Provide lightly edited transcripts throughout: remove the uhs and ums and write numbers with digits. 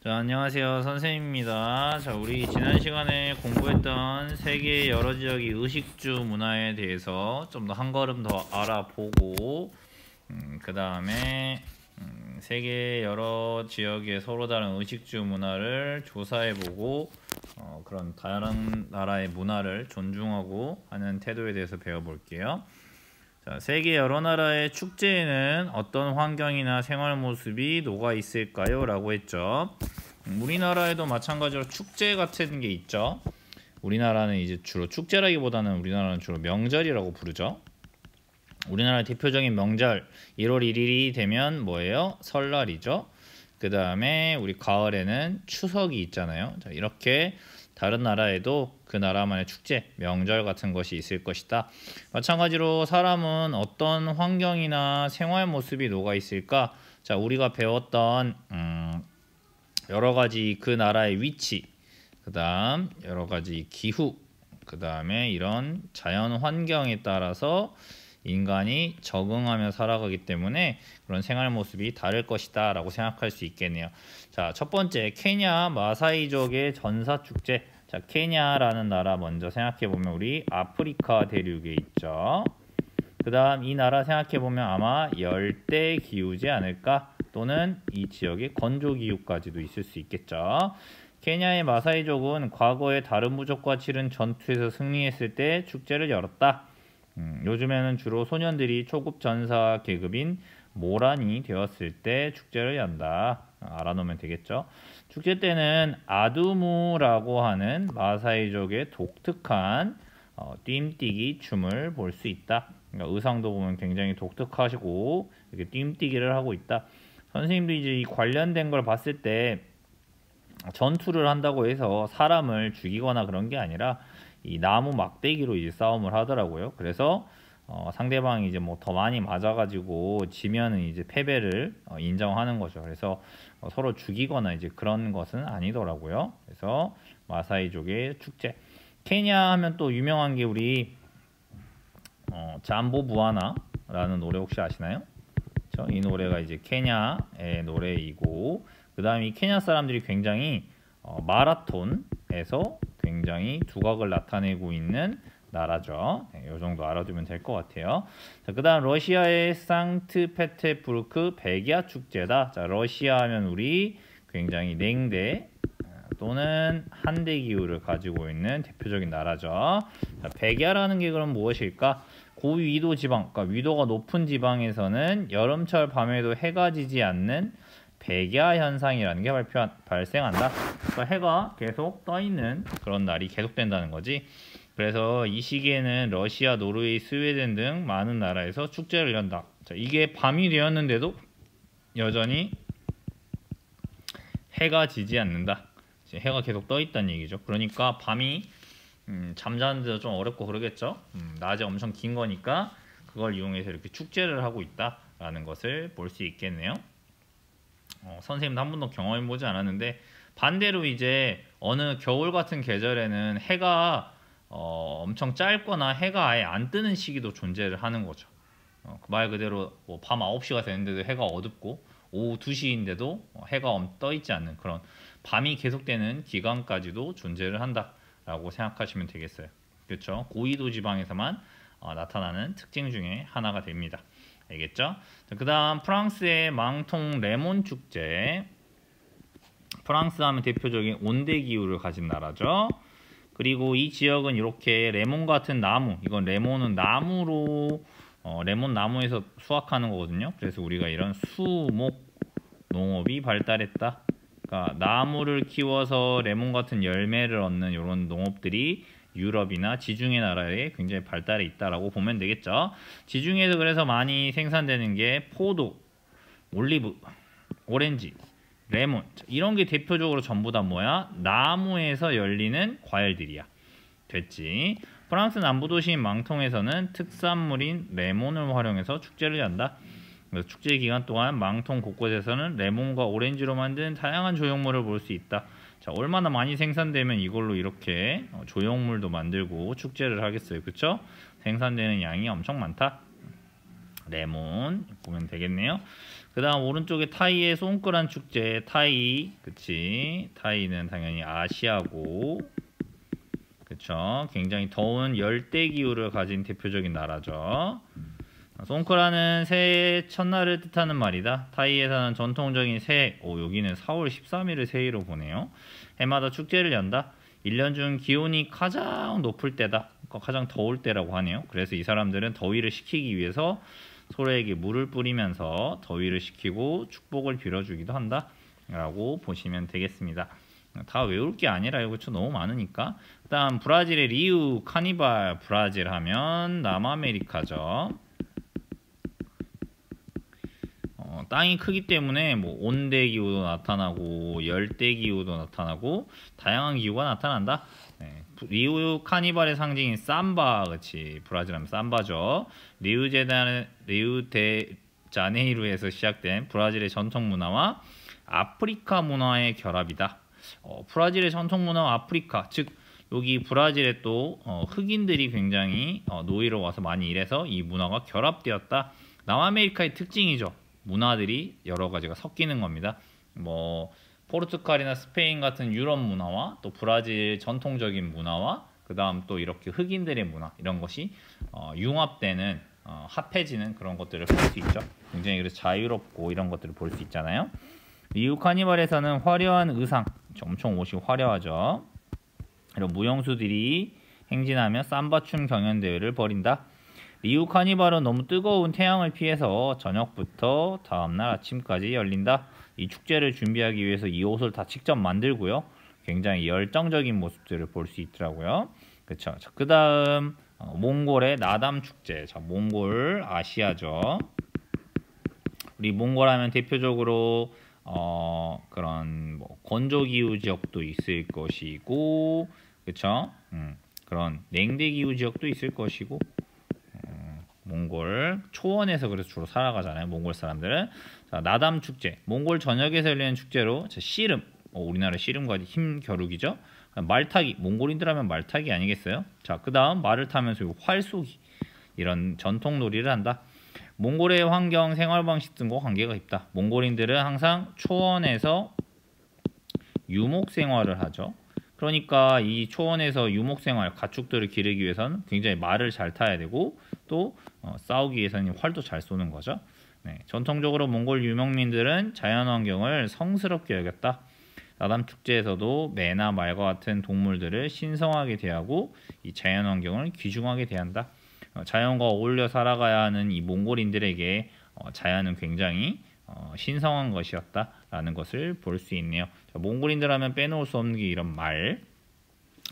자, 안녕하세요. 선생님입니다. 자, 우리 지난 시간에 공부했던 세계 여러 지역의 의식주 문화에 대해서 좀 더 한 걸음 더 알아보고, 그 다음에 세계 여러 지역의 서로 다른 의식주 문화를 조사해보고, 그런 다른 나라의 문화를 존중하고 하는 태도에 대해서 배워볼게요. 자, 세계 여러 나라의 축제에는 어떤 환경이나 생활 모습이 녹아 있을까요? 라고 했죠. 우리나라에도 마찬가지로 축제 같은 게 있죠. 우리나라는 이제 주로 축제라기보다는 우리나라는 주로 명절이라고 부르죠. 우리나라의 대표적인 명절 1월 1일이 되면 뭐예요? 설날이죠. 그 다음에 우리 가을에는 추석이 있잖아요. 자, 이렇게 다른 나라에도 그 나라만의 축제, 명절 같은 것이 있을 것이다. 마찬가지로 사람은 어떤 환경이나 생활 모습이 녹아 있을까? 자, 우리가 배웠던 여러 가지 그 나라의 위치, 그 다음 여러 가지 기후, 그 다음에 이런 자연 환경에 따라서 인간이 적응하며 살아가기 때문에 그런 생활 모습이 다를 것이다 라고 생각할 수 있겠네요. 자, 첫 번째, 케냐 마사이족의 전사축제. 자, 케냐라는 나라 먼저 생각해보면 우리 아프리카 대륙에 있죠. 그 다음 이 나라 생각해보면 아마 열대 기후지 않을까? 또는 이 지역의 건조 기후까지도 있을 수 있겠죠. 케냐의 마사이족은 과거에 다른 부족과 치른 전투에서 승리했을 때 축제를 열었다. 요즘에는 주로 소년들이 초급 전사 계급인 모란이 되었을 때 축제를 연다. 알아놓으면 되겠죠. 축제 때는 아두무라고 하는 마사이족의 독특한 뜀뛰기 춤을 볼 수 있다. 그러니까 의상도 보면 굉장히 독특하시고 이렇게 뜀뛰기를 하고 있다. 선생님도 이제 이 관련된 걸 봤을 때 전투를 한다고 해서 사람을 죽이거나 그런 게 아니라 이 나무 막대기로 이제 싸움을 하더라고요. 그래서 상대방이 이제 뭐 더 많이 맞아가지고 지면은 이제 패배를 인정하는 거죠. 그래서 서로 죽이거나 이제 그런 것은 아니더라고요. 그래서 마사이족의 축제. 케냐 하면 또 유명한 게 우리 잠보 부아나라는 노래 혹시 아시나요? 그렇죠? 이 노래가 이제 케냐의 노래이고, 그 다음에 이 케냐 사람들이 굉장히 마라톤에서 굉장히 두각을 나타내고 있는 나라죠. 네, 이 정도 알아두면 될 것 같아요. 그 다음 러시아의 상트페테부르크 백야 축제다. 자, 러시아 하면 우리 굉장히 냉대 또는 한대 기후를 가지고 있는 대표적인 나라죠. 자, 백야라는 게 그럼 무엇일까? 고위도 지방, 그러니까 위도가 높은 지방에서는 여름철 밤에도 해가 지지 않는 백야 현상이라는 게 발생한다. 그러니까 해가 계속 떠 있는 그런 날이 계속된다는 거지. 그래서 이 시기에는 러시아, 노르웨이, 스웨덴 등 많은 나라에서 축제를 연다. 자, 이게 밤이 되었는데도 여전히 해가 지지 않는다. 해가 계속 떠 있다는 얘기죠. 그러니까 밤이 잠자는데도 좀 어렵고 그러겠죠. 낮에 엄청 긴 거니까 그걸 이용해서 이렇게 축제를 하고 있다라는 것을 볼 수 있겠네요. 선생님도 한 번도 경험해보지 않았는데 반대로 이제 어느 겨울 같은 계절에는 해가 엄청 짧거나 해가 아예 안 뜨는 시기도 존재를 하는 거죠. 말 그대로 뭐밤 9시가 되는데도 해가 어둡고 오후 2시인데도 해가 떠 있지 않는 그런 밤이 계속되는 기간까지도 존재를 한다라고 생각하시면 되겠어요. 그렇죠? 고위도 지방에서만 나타나는 특징 중에 하나가 됩니다. 알겠죠? 그 다음 프랑스의 망통 레몬 축제. 프랑스 하면 대표적인 온대 기후를 가진 나라죠. 그리고 이 지역은 이렇게 레몬 같은 나무, 이건 레몬은 나무로 레몬 나무에서 수확하는 거거든요. 그래서 우리가 이런 수목 농업이 발달했다. 그러니까 나무를 키워서 레몬 같은 열매를 얻는 이런 농업들이 유럽이나 지중해 나라에 굉장히 발달해 있다라고 보면 되겠죠. 지중해에서 그래서 많이 생산되는 게 포도, 올리브, 오렌지, 레몬 이런 게 대표적으로 전부 다 뭐야? 나무에서 열리는 과일들이야. 됐지? 프랑스 남부 도시인 망통에서는 특산물인 레몬을 활용해서 축제를 연다. 축제 기간 동안 망통 곳곳에서는 레몬과 오렌지로 만든 다양한 조형물을 볼 수 있다. 자, 얼마나 많이 생산되면 이걸로 이렇게 조형물도 만들고 축제를 하겠어요. 그쵸? 생산되는 양이 엄청 많다. 레몬 보면 되겠네요. 그 그 다음 오른쪽에 타이의 송크란 축제. 타이, 그치? 타이는 당연히 아시아고, 그쵸? 굉장히 더운 열대 기후를 가진 대표적인 나라죠. 송크라는 새해 첫날을 뜻하는 말이다. 타이에서는 전통적인 새해, 여기는 4월 13일을 새해로 보네요. 해마다 축제를 연다. 1년 중 기온이 가장 높을 때다. 그러니까 가장 더울 때라고 하네요. 그래서 이 사람들은 더위를 식히기 위해서 서로에게 물을 뿌리면서 더위를 식히고 축복을 빌어주기도 한다 라고 보시면 되겠습니다. 다 외울 게 아니라 이거 너무 많으니까. 그 다음 브라질의 리우 카니발. 브라질 하면 남아메리카죠. 땅이 크기 때문에 뭐 온대 기후도 나타나고 열대 기후도 나타나고 다양한 기후가 나타난다. 네. 리우 카니발의 상징인 삼바, 그치? 브라질 하면 삼바죠. 리우데자네이루에서 시작된 브라질의 전통 문화와 아프리카 문화의 결합이다. 브라질의 전통 문화와 아프리카, 즉 여기 브라질에 또 흑인들이 굉장히 노예로 와서 많이 일해서 이 문화가 결합되었다. 남아메리카의 특징이죠. 문화들이 여러 가지가 섞이는 겁니다. 뭐 포르투갈이나 스페인 같은 유럽 문화와 또 브라질 전통적인 문화와 그 다음 또 이렇게 흑인들의 문화, 이런 것이 융합되는, 합해지는 그런 것들을 볼 수 있죠. 굉장히 그래서 자유롭고 이런 것들을 볼 수 있잖아요. 리우 카니발에서는 화려한 의상, 엄청 옷이 화려하죠. 이런 무용수들이 행진하며 삼바춤 경연대회를 벌인다. 리우 카니발은 너무 뜨거운 태양을 피해서 저녁부터 다음날 아침까지 열린다. 이 축제를 준비하기 위해서 이 옷을 다 직접 만들고요. 굉장히 열정적인 모습들을 볼 수 있더라고요. 그쵸. 자, 그 다음 몽골의 나담 축제. 자, 몽골 아시아죠. 우리 몽골 하면 대표적으로 그런 뭐 건조기후 지역도 있을 것이고, 그쵸? 그런 냉대기후 지역도 있을 것이고, 몽골 초원에서 그래서 주로 살아가잖아요. 몽골 사람들은. 자, 나담 축제. 몽골 전역에서 열리는 축제로 씨름. 우리나라 씨름과 힘겨루기죠. 말타기. 몽골인들 하면 말타기 아니겠어요? 자, 그 다음 말을 타면서 활쏘기. 이런 전통 놀이를 한다. 몽골의 환경, 생활 방식 등과 관계가 있다. 몽골인들은 항상 초원에서 유목 생활을 하죠. 그러니까 이 초원에서 유목 생활, 가축들을 기르기 위해서는 굉장히 말을 잘 타야 되고, 또 싸우기 위해서는 활도 잘 쏘는 거죠. 네, 전통적으로 몽골 유목민들은 자연환경을 성스럽게 여겼다. 나담 축제에서도 매나 말과 같은 동물들을 신성하게 대하고 이 자연환경을 귀중하게 대한다. 자연과 어울려 살아가야 하는 이 몽골인들에게 자연은 굉장히 신성한 것이었다라는 것을 볼 수 있네요. 자, 몽골인들 하면 빼놓을 수 없는 게 이런 말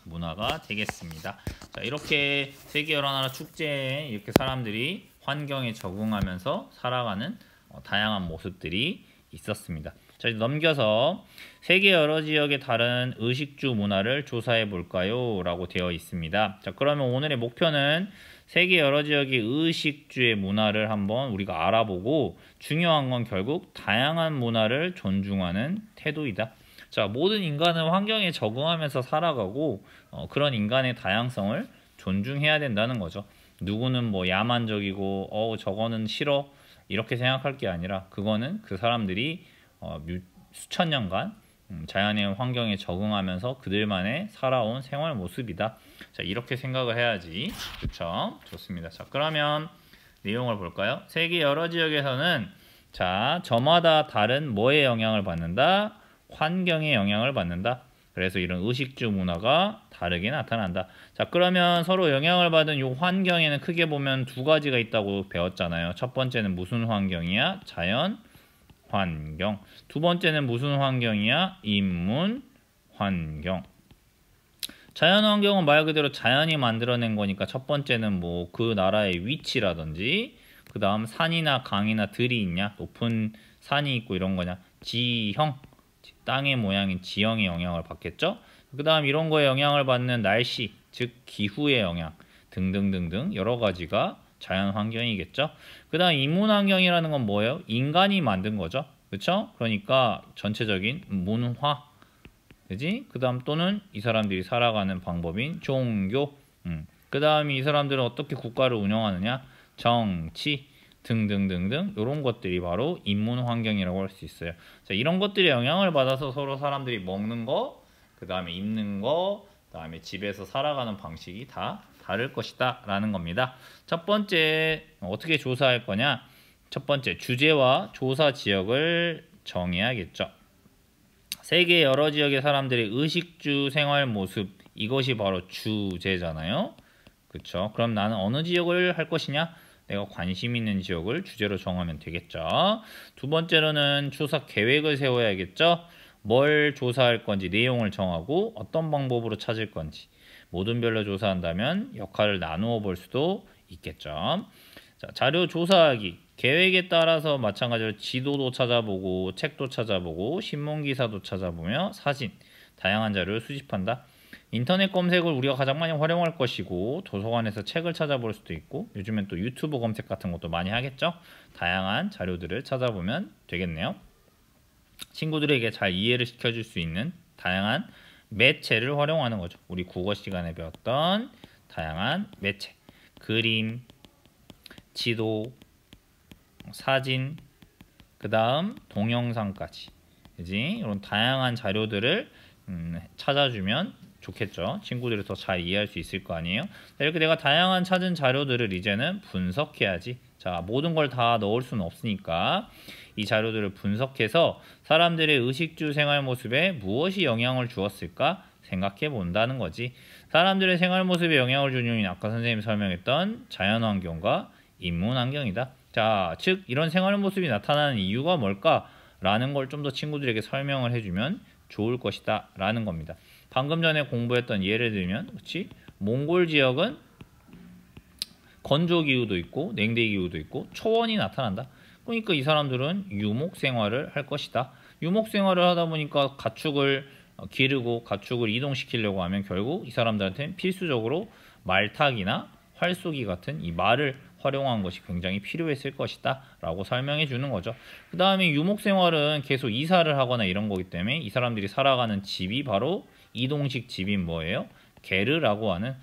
문화가 되겠습니다. 자, 이렇게 세계 여러 나라 축제에 이렇게 사람들이 환경에 적응하면서 살아가는 다양한 모습들이 있었습니다. 자, 이제 넘겨서 세계 여러 지역의 다른 의식주 문화를 조사해 볼까요? 라고 되어 있습니다. 자, 그러면 오늘의 목표는 세계 여러 지역의 의식주의 문화를 한번 우리가 알아보고, 중요한 건 결국 다양한 문화를 존중하는 태도이다. 자, 모든 인간은 환경에 적응하면서 살아가고 그런 인간의 다양성을 존중해야 된다는 거죠. 누구는 뭐 야만적이고 저거는 싫어 이렇게 생각할 게 아니라, 그거는 그 사람들이 수천 년간 자연의 환경에 적응하면서 그들만의 살아온 생활 모습이다. 자, 이렇게 생각을 해야지. 그쵸? 좋습니다. 자, 그러면 내용을 볼까요? 세계 여러 지역에서는 자, 저마다 다른 뭐의 영향을 받는다? 환경의 영향을 받는다. 그래서 이런 의식주 문화가 다르게 나타난다. 자, 그러면 서로 영향을 받은 이 환경에는 크게 보면 두 가지가 있다고 배웠잖아요. 첫 번째는 무슨 환경이야? 자연 환경. 두 번째는 무슨 환경이야? 인문 환경. 자연 환경은 말 그대로 자연이 만들어낸 거니까 첫 번째는 뭐 그 나라의 위치라든지, 그 다음 산이나 강이나 들이 있냐, 높은 산이 있고 이런 거냐, 지형, 땅의 모양인 지형의 영향을 받겠죠. 그 다음 이런 거에 영향을 받는 날씨, 즉 기후의 영향 등등등등 여러 가지가 자연 환경이겠죠. 그 다음 인문 환경이라는 건 뭐예요? 인간이 만든 거죠. 그렇죠? 그러니까 전체적인 문화, 그지? 그 다음 또는 이 사람들이 살아가는 방법인 종교, 그 다음에 이 사람들은 어떻게 국가를 운영하느냐, 정치 등등등등 이런 것들이 바로 인문 환경이라고 할 수 있어요. 자, 이런 것들이 영향을 받아서 서로 사람들이 먹는 거, 그 다음에 입는 거, 그 다음에 집에서 살아가는 방식이 다 다를 것이다 라는 겁니다. 첫 번째 어떻게 조사할 거냐? 첫 번째 주제와 조사 지역을 정해야겠죠. 세계 여러 지역의 사람들의 의식주 생활 모습, 이것이 바로 주제잖아요. 그렇죠? 그럼 나는 어느 지역을 할 것이냐? 내가 관심 있는 지역을 주제로 정하면 되겠죠. 두 번째로는 조사 계획을 세워야겠죠. 뭘 조사할 건지 내용을 정하고 어떤 방법으로 찾을 건지, 모둠별로 조사한다면 역할을 나누어 볼 수도 있겠죠. 자, 자료 조사하기. 계획에 따라서 마찬가지로 지도도 찾아보고 책도 찾아보고 신문기사도 찾아보며 사진, 다양한 자료를 수집한다. 인터넷 검색을 우리가 가장 많이 활용할 것이고 도서관에서 책을 찾아볼 수도 있고 요즘엔 또 유튜브 검색 같은 것도 많이 하겠죠. 다양한 자료들을 찾아보면 되겠네요. 친구들에게 잘 이해를 시켜줄 수 있는 다양한 매체를 활용하는 거죠. 우리 국어 시간에 배웠던 다양한 매체, 그림, 지도, 사진, 그 다음 동영상까지, 그지? 이런 다양한 자료들을 찾아주면 좋겠죠. 친구들이 더 잘 이해할 수 있을 거 아니에요. 이렇게 내가 다양한 찾은 자료들을 이제는 분석해야지. 자, 모든 걸 다 넣을 수는 없으니까 이 자료들을 분석해서 사람들의 의식주 생활 모습에 무엇이 영향을 주었을까 생각해 본다는 거지. 사람들의 생활 모습에 영향을 주는 요인은 아까 선생님이 설명했던 자연환경과 인문환경이다. 자, 즉 이런 생활 모습이 나타나는 이유가 뭘까? 라는 걸 좀 더 친구들에게 설명을 해주면 좋을 것이다 라는 겁니다. 방금 전에 공부했던 예를 들면, 그렇지? 몽골 지역은 건조기후도 있고 냉대기후도 있고 초원이 나타난다. 그러니까 이 사람들은 유목 생활을 할 것이다. 유목 생활을 하다 보니까 가축을 기르고 가축을 이동시키려고 하면 결국 이 사람들한테는 필수적으로 말타기나 활쏘기 같은 이 말을 활용한 것이 굉장히 필요했을 것이다 라고 설명해 주는 거죠. 그 다음에 유목 생활은 계속 이사를 하거나 이런 거기 때문에 이 사람들이 살아가는 집이 바로 이동식 집인 뭐예요? 게르라고 하는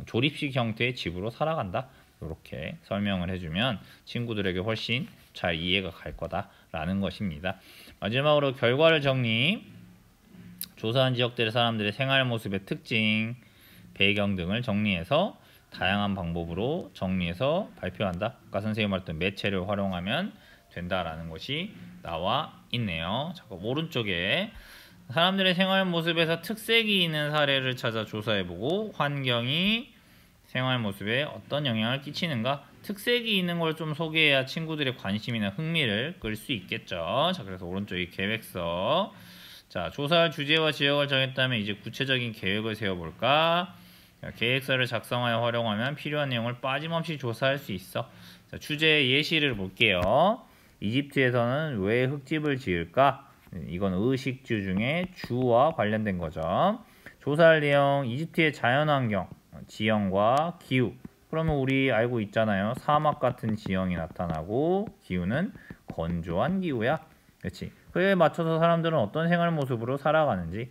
조립식 형태의 집으로 살아간다. 이렇게 설명을 해주면 친구들에게 훨씬 잘 이해가 갈 거다라는 것입니다. 마지막으로 결과를 정리. 조사한 지역들의 사람들의 생활 모습의 특징, 배경 등을 정리해서 다양한 방법으로 정리해서 발표한다. 아까 선생님이 말했던 매체를 활용하면 된다라는 것이 나와 있네요. 자, 오른쪽에 사람들의 생활 모습에서 특색이 있는 사례를 찾아 조사해보고 환경이 생활 모습에 어떤 영향을 끼치는가, 특색이 있는 걸 좀 소개해야 친구들의 관심이나 흥미를 끌 수 있겠죠. 자, 그래서 오른쪽에 계획서. 자, 조사할 주제와 지역을 정했다면 이제 구체적인 계획을 세워볼까? 자, 계획서를 작성하여 활용하면 필요한 내용을 빠짐없이 조사할 수 있어. 자, 주제 예시를 볼게요. 이집트에서는 왜 흙집을 지을까? 이건 의식주 중에 주와 관련된 거죠. 조사할 내용, 이집트의 자연환경, 지형과 기후. 그러면 우리 알고 있잖아요. 사막 같은 지형이 나타나고 기후는 건조한 기후야. 그렇지? 그에 맞춰서 사람들은 어떤 생활 모습으로 살아가는지,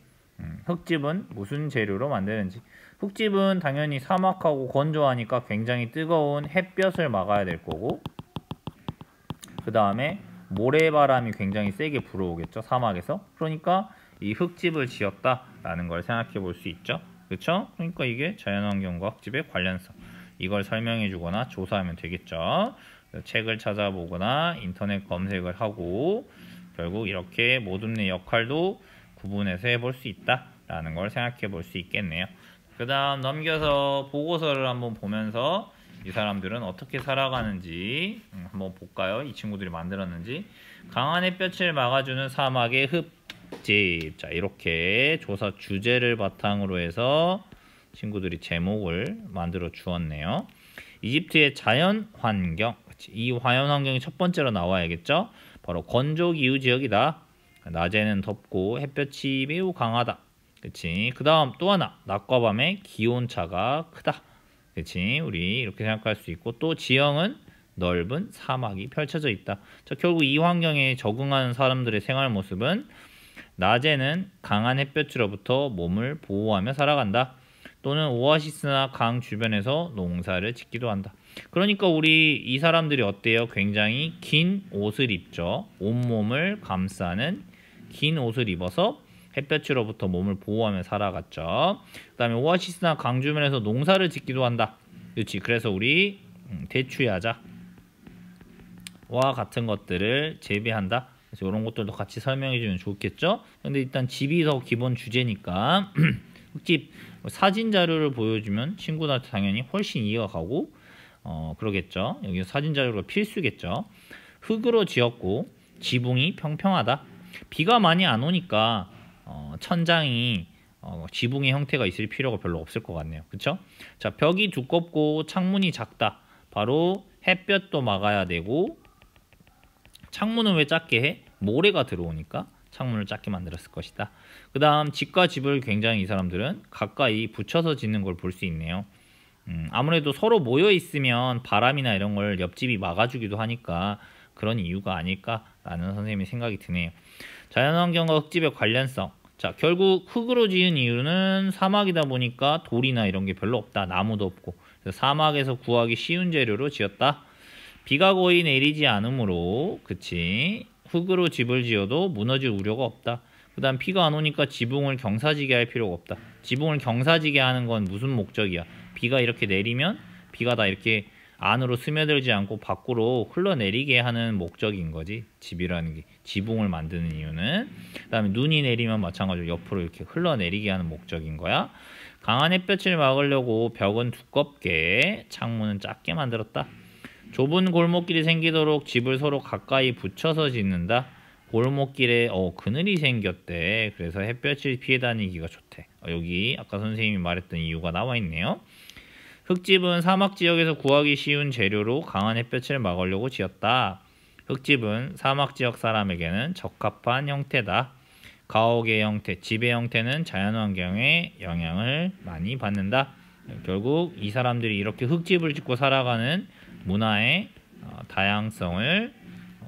흙집은 무슨 재료로 만드는지. 흙집은 당연히 사막하고 건조하니까 굉장히 뜨거운 햇볕을 막아야 될 거고, 그 다음에 모래바람이 굉장히 세게 불어오겠죠, 사막에서. 그러니까 이 흙집을 지었다라는 걸 생각해 볼 수 있죠. 그렇죠? 그러니까 이게 자연환경과 흙집의 관련성, 이걸 설명해 주거나 조사하면 되겠죠. 책을 찾아보거나 인터넷 검색을 하고 결국 이렇게 모둠의 역할도 구분해서 해볼 수 있다라는 걸 생각해 볼 수 있겠네요. 그 다음 넘겨서 보고서를 한번 보면서 이 사람들은 어떻게 살아가는지 한번 볼까요? 이 친구들이 만들었는지. 강한 햇볕을 막아주는 사막의 흙집. 자, 이렇게 조사 주제를 바탕으로 해서 친구들이 제목을 만들어 주었네요. 이집트의 자연 환경. 이 자연 환경이 첫 번째로 나와야겠죠? 바로 건조기후 지역이다. 낮에는 덥고 햇볕이 매우 강하다. 그치? 그 다음 또 하나, 낮과 밤의 기온차가 크다. 그치? 우리 이렇게 생각할 수 있고, 또 지형은 넓은 사막이 펼쳐져 있다. 자, 결국 이 환경에 적응하는 사람들의 생활 모습은 낮에는 강한 햇볕으로부터 몸을 보호하며 살아간다. 또는 오아시스나 강 주변에서 농사를 짓기도 한다. 그러니까 우리 이 사람들이 어때요? 굉장히 긴 옷을 입죠. 온몸을 감싸는 긴 옷을 입어서 햇볕으로부터 몸을 보호하며 살아갔죠. 그 다음에 오아시스나 강주면에서 농사를 짓기도 한다. 그렇지. 그래서 우리 대추야자와 같은 것들을 재배한다. 그래서 이런 것들도 같이 설명해 주면 좋겠죠. 근데 일단 집이 더 기본 주제니까 흙집 사진 자료를 보여주면 친구들한테 당연히 훨씬 이해가 가고 그러겠죠. 여기 사진 자료가 필수겠죠. 흙으로 지었고 지붕이 평평하다. 비가 많이 안 오니까 천장이 지붕의 형태가 있을 필요가 별로 없을 것 같네요. 그쵸? 자, 벽이 두껍고 창문이 작다. 바로 햇볕도 막아야 되고, 창문은 왜 작게 해? 모래가 들어오니까 창문을 작게 만들었을 것이다. 그 다음 집과 집을 굉장히 이 사람들은 가까이 붙여서 짓는 걸 볼 수 있네요. 아무래도 서로 모여 있으면 바람이나 이런 걸 옆집이 막아주기도 하니까 그런 이유가 아닐까라는 선생님의 생각이 드네요. 자연환경과 흙집의 관련성. 자, 결국 흙으로 지은 이유는 사막이다 보니까 돌이나 이런 게 별로 없다. 나무도 없고. 그래서 사막에서 구하기 쉬운 재료로 지었다. 비가 거의 내리지 않으므로, 그치, 흙으로 집을 지어도 무너질 우려가 없다. 그 다음 비가 안 오니까 지붕을 경사지게 할 필요가 없다. 지붕을 경사지게 하는 건 무슨 목적이야? 비가 이렇게 내리면 비가 다 이렇게 안으로 스며들지 않고 밖으로 흘러내리게 하는 목적인 거지. 집이라는 게 지붕을 만드는 이유는. 그 다음에 눈이 내리면 마찬가지로 옆으로 이렇게 흘러내리게 하는 목적인 거야. 강한 햇볕을 막으려고 벽은 두껍게, 창문은 작게 만들었다. 좁은 골목길이 생기도록 집을 서로 가까이 붙여서 짓는다. 골목길에 그늘이 생겼대. 그래서 햇볕을 피해 다니기가 좋대. 여기 아까 선생님이 말했던 이유가 나와 있네요. 흙집은 사막 지역에서 구하기 쉬운 재료로 강한 햇볕을 막으려고 지었다. 흙집은 사막 지역 사람에게는 적합한 형태다. 가옥의 형태, 집의 형태는 자연환경의 영향을 많이 받는다. 결국 이 사람들이 이렇게 흙집을 짓고 살아가는 문화의 다양성을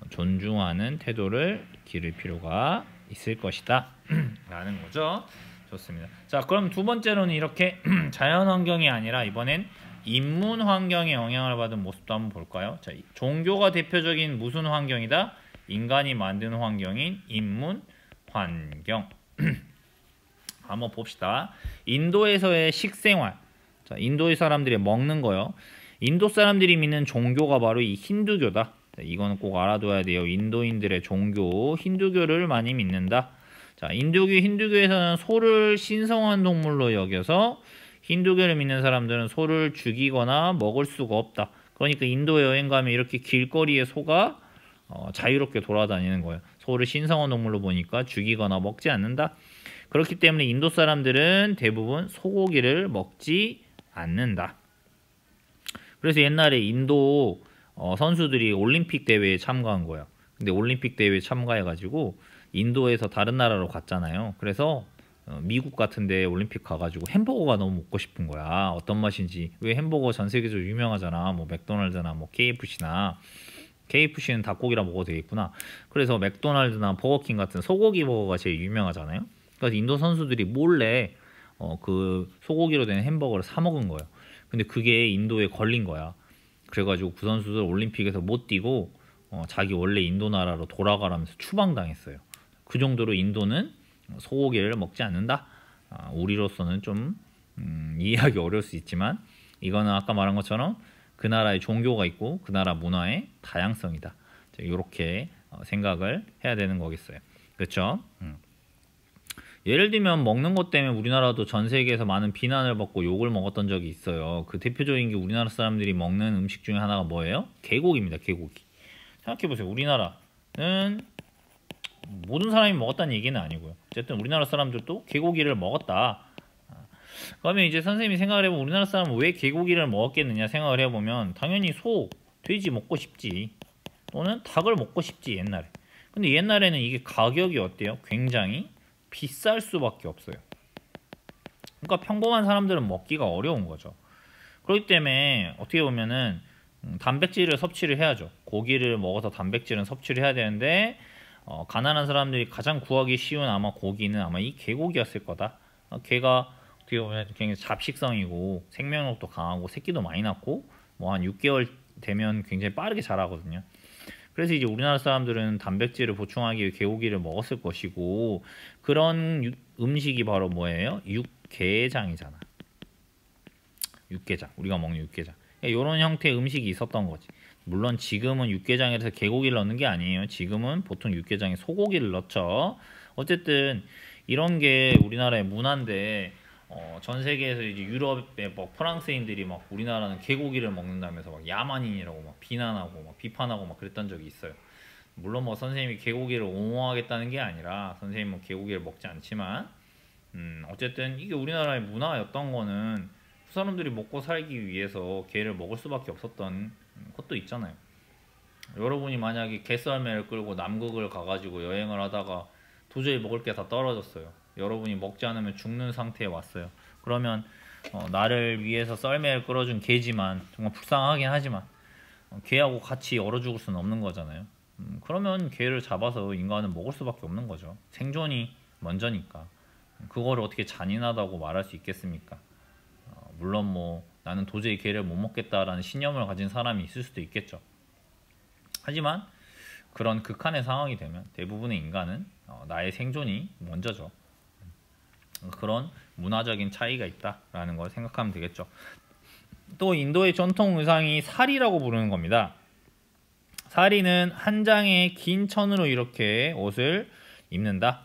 존중하는 태도를 기를 필요가 있을 것이다 라는 거죠. 좋습니다. 자, 그럼 두 번째로는 이렇게 자연환경이 아니라 이번엔 인문환경에 영향을 받은 모습도 한번 볼까요? 자, 종교가 대표적인 무슨 환경이다? 인간이 만든 환경인 인문환경. 한번 봅시다. 인도에서의 식생활. 자, 인도의 사람들이 먹는 거요. 인도 사람들이 믿는 종교가 바로 이 힌두교다. 자, 이거는 꼭 알아둬야 돼요. 인도인들의 종교, 힌두교를 많이 믿는다. 자, 힌두교에서는 소를 신성한 동물로 여겨서 힌두교를 믿는 사람들은 소를 죽이거나 먹을 수가 없다. 그러니까 인도 여행 가면 이렇게 길거리에 소가 자유롭게 돌아다니는 거예요. 소를 신성한 동물로 보니까 죽이거나 먹지 않는다. 그렇기 때문에 인도 사람들은 대부분 소고기를 먹지 않는다. 그래서 옛날에 인도 선수들이 올림픽 대회에 참가한 거야. 근데 올림픽 대회에 참가해가지고 인도에서 다른 나라로 갔잖아요. 그래서 미국 같은데 올림픽 가가지고 햄버거가 너무 먹고 싶은 거야. 어떤 맛인지. 왜 햄버거 전 세계적으로 유명하잖아. 뭐 맥도날드나 뭐 KFC나. KFC는 닭고기라 먹어도 되겠구나. 그래서 맥도날드나 버거킹 같은 소고기 버거가 제일 유명하잖아요. 그래서 인도 선수들이 몰래 그 소고기로 된 햄버거를 사 먹은 거예요. 근데 그게 인도에 걸린 거야. 그래가지고 그 선수들 올림픽에서 못 뛰고 자기 원래 인도 나라로 돌아가라면서 추방당했어요. 그 정도로 인도는 소고기를 먹지 않는다. 우리로서는 좀 이해하기 어려울 수 있지만 이거는 아까 말한 것처럼 그 나라의 종교가 있고 그 나라 문화의 다양성이다. 이렇게 생각을 해야 되는 거겠어요. 그렇죠? 예를 들면 먹는 것 때문에 우리나라도 전 세계에서 많은 비난을 받고 욕을 먹었던 적이 있어요. 그 대표적인 게 우리나라 사람들이 먹는 음식 중에 하나가 뭐예요? 개고기입니다. 개고기. 생각해보세요. 우리나라는 모든 사람이 먹었다는 얘기는 아니고요. 어쨌든 우리나라 사람들도 개고기를 먹었다. 그러면 이제 선생님이 생각을 해보면 우리나라 사람은 왜 개고기를 먹었겠느냐 생각을 해보면 당연히 소, 돼지 먹고 싶지. 또는 닭을 먹고 싶지 옛날에. 근데 옛날에는 이게 가격이 어때요? 굉장히 비쌀 수밖에 없어요. 그러니까 평범한 사람들은 먹기가 어려운 거죠. 그렇기 때문에 어떻게 보면은 단백질을 섭취를 해야죠. 고기를 먹어서 단백질은 섭취를 해야 되는데 가난한 사람들이 가장 구하기 쉬운 아마 고기는 아마 이 개고기였을 거다. 개가 어떻게 보면 굉장히 잡식성이고 생명력도 강하고 새끼도 많이 낳고 뭐 한 6개월 되면 굉장히 빠르게 자라거든요. 그래서 이제 우리나라 사람들은 단백질을 보충하기 위해 개고기를 먹었을 것이고, 그런 음식이 바로 뭐예요? 육개장이잖아. 육개장, 우리가 먹는 육개장. 이런 형태의 음식이 있었던 거지. 물론 지금은 육개장에서 개고기를 넣는 게 아니에요. 지금은 보통 육개장에 소고기를 넣죠. 어쨌든 이런 게 우리나라의 문화인데, 전 세계에서 이제 유럽의 뭐 프랑스인들이 막 우리나라는 개고기를 먹는다면서 막 야만인이라고 막 비난하고 막 비판하고 막 그랬던 적이 있어요. 물론 뭐 선생님이 개고기를 옹호하겠다는 게 아니라, 선생님은 개고기를 먹지 않지만, 어쨌든 이게 우리나라의 문화였던 거는 그 사람들이 먹고 살기 위해서 게를 먹을 수밖에 없었던 것도 있잖아요. 여러분이 만약에 게썰매를 끌고 남극을 가가지고 여행을 하다가 도저히 먹을 게 다 떨어졌어요. 여러분이 먹지 않으면 죽는 상태에 왔어요. 그러면 나를 위해서 썰매를 끌어준 개지만, 정말 불쌍하긴 하지만 개하고 같이 얼어 죽을 수는 없는 거잖아요. 그러면 개를 잡아서 인간은 먹을 수밖에 없는 거죠. 생존이 먼저니까. 그거를 어떻게 잔인하다고 말할 수 있겠습니까? 물론 뭐 나는 도저히 개를 못 먹겠다라는 신념을 가진 사람이 있을 수도 있겠죠. 하지만 그런 극한의 상황이 되면 대부분의 인간은 나의 생존이 먼저죠. 그런 문화적인 차이가 있다라는 걸 생각하면 되겠죠. 또 인도의 전통 의상이 사리라고 부르는 겁니다. 사리는 한 장의 긴 천으로 이렇게 옷을 입는다.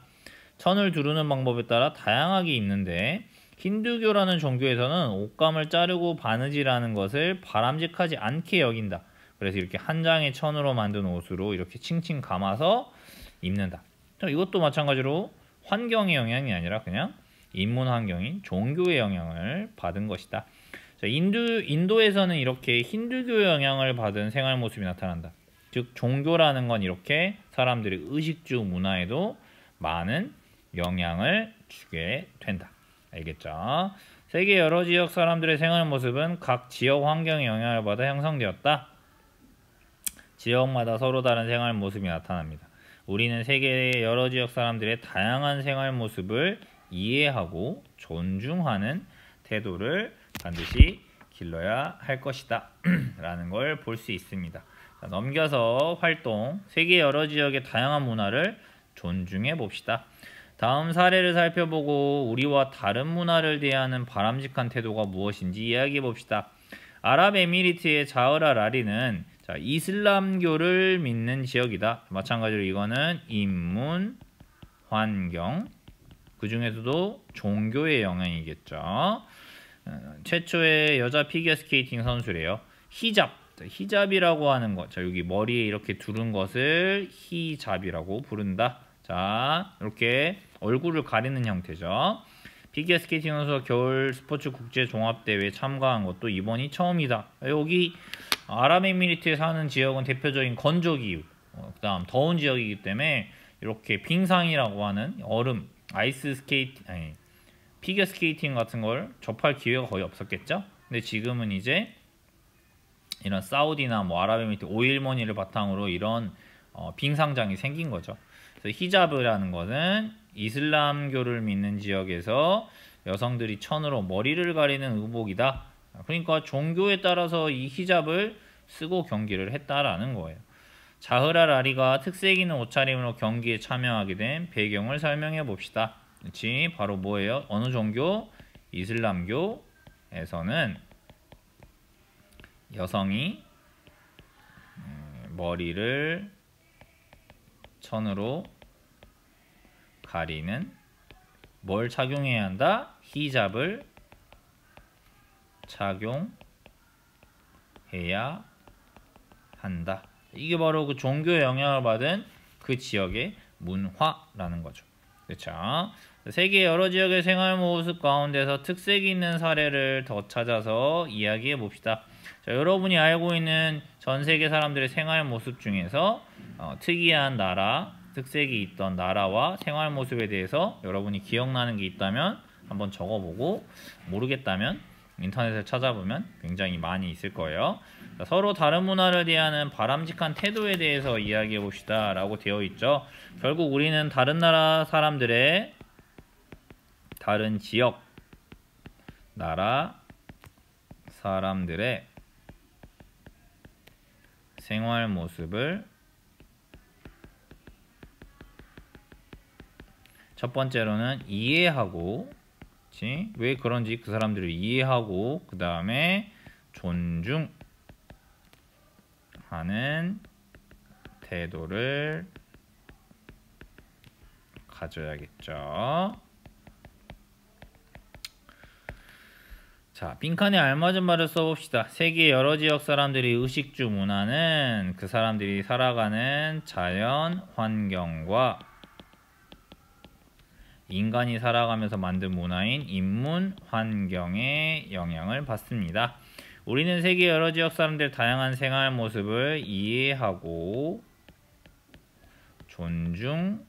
천을 두르는 방법에 따라 다양하게 입는데, 힌두교라는 종교에서는 옷감을 자르고 바느질하는 것을 바람직하지 않게 여긴다. 그래서 이렇게 한 장의 천으로 만든 옷으로 이렇게 칭칭 감아서 입는다. 이것도 마찬가지로 환경의 영향이 아니라 그냥 인문 환경인 종교의 영향을 받은 것이다. 자, 인도에서는 이렇게 힌두교의 영향을 받은 생활 모습이 나타난다. 즉 종교라는 건 이렇게 사람들의 의식주 문화에도 많은 영향을 주게 된다. 알겠죠? 세계 여러 지역 사람들의 생활 모습은 각 지역 환경의 영향을 받아 형성되었다. 지역마다 서로 다른 생활 모습이 나타납니다. 우리는 세계의 여러 지역 사람들의 다양한 생활 모습을 이해하고 존중하는 태도를 반드시 길러야 할 것이다 라는 걸 볼 수 있습니다. 자, 넘겨서 활동, 세계 여러 지역의 다양한 문화를 존중해 봅시다. 다음 사례를 살펴보고 우리와 다른 문화를 대하는 바람직한 태도가 무엇인지 이야기해 봅시다. 아랍에미리트의 자흐라 라리는 이슬람교를 믿는 지역이다. 마찬가지로 이거는 인문, 환경, 그 중에서도 종교의 영향이겠죠. 최초의 여자 피겨스케이팅 선수래요. 히잡이라고 하는 것, 여기 머리에 이렇게 두른 것을 히잡이라고 부른다. 자, 이렇게 얼굴을 가리는 형태죠. 피겨스케이팅 선수가 겨울 스포츠 국제 종합대회에 참가한 것도 이번이 처음이다. 여기 아랍에미리트에 사는 지역은 대표적인 건조기후, 그 다음 더운 지역이기 때문에 이렇게 빙상이라고 하는 얼음, 피겨스케이팅 같은 걸 접할 기회가 거의 없었겠죠. 근데 지금은 이제 이런 사우디나 뭐 아랍에미리트 오일머니를 바탕으로 이런 빙상장이 생긴 거죠. 그래서 히잡이라는 것은 이슬람교를 믿는 지역에서 여성들이 천으로 머리를 가리는 의복이다. 그러니까 종교에 따라서 이 히잡을 쓰고 경기를 했다라는 거예요. 자흐라 라리가 특색 있는 옷차림으로 경기에 참여하게 된 배경을 설명해 봅시다. 그렇지? 바로 뭐예요? 어느 종교? 이슬람교에서는 여성이 머리를 천으로 가리는 뭘 착용해야 한다? 히잡을 착용해야 한다. 이게 바로 그 종교의 영향을 받은 그 지역의 문화라는 거죠. 그렇죠? 세계 여러 지역의 생활 모습 가운데서 특색 있는 사례를 더 찾아서 이야기해 봅시다. 자, 여러분이 알고 있는 전 세계 사람들의 생활 모습 중에서 특이한 나라, 특색이 있던 나라와 생활 모습에 대해서 여러분이 기억나는 게 있다면 한번 적어보고, 모르겠다면 인터넷을 찾아보면 굉장히 많이 있을 거예요. 자, 서로 다른 문화를 대하는 바람직한 태도에 대해서 이야기해 봅시다 라고 되어 있죠. 결국 우리는 다른 나라 사람들의, 다른 지역 나라 사람들의 생활 모습을 첫 번째로는 이해하고, 그치? 왜 그런지 그 사람들을 이해하고 그 다음에 존중하는 태도를 가져야겠죠. 자, 빈칸에 알맞은 말을 써봅시다. 세계 여러 지역 사람들이 의식주 문화는 그 사람들이 살아가는 자연 환경과 인간이 살아가면서 만든 문화인 인문 환경에 영향을 받습니다. 우리는 세계 여러 지역 사람들의 다양한 생활 모습을 이해하고 존중하는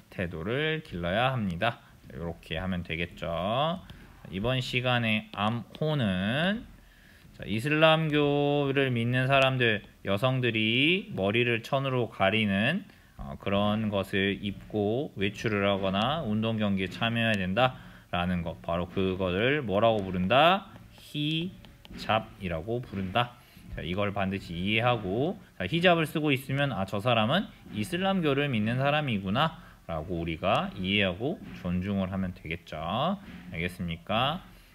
태도를 길러야 합니다. 이렇게 하면 되겠죠. 이번 시간의 암호는 이슬람교를 믿는 사람들, 여성들이 머리를 천으로 가리는 그런 것을 입고 외출을 하거나 운동 경기에 참여해야 된다라는 것, 바로 그것을 뭐라고 부른다? 히잡이라고 부른다. 자, 이걸 반드시 이해하고, 자, 히잡을 쓰고 있으면 저 사람은 이슬람교를 믿는 사람이구나 라고 우리가 이해하고 존중을 하면 되겠죠. 알겠습니까?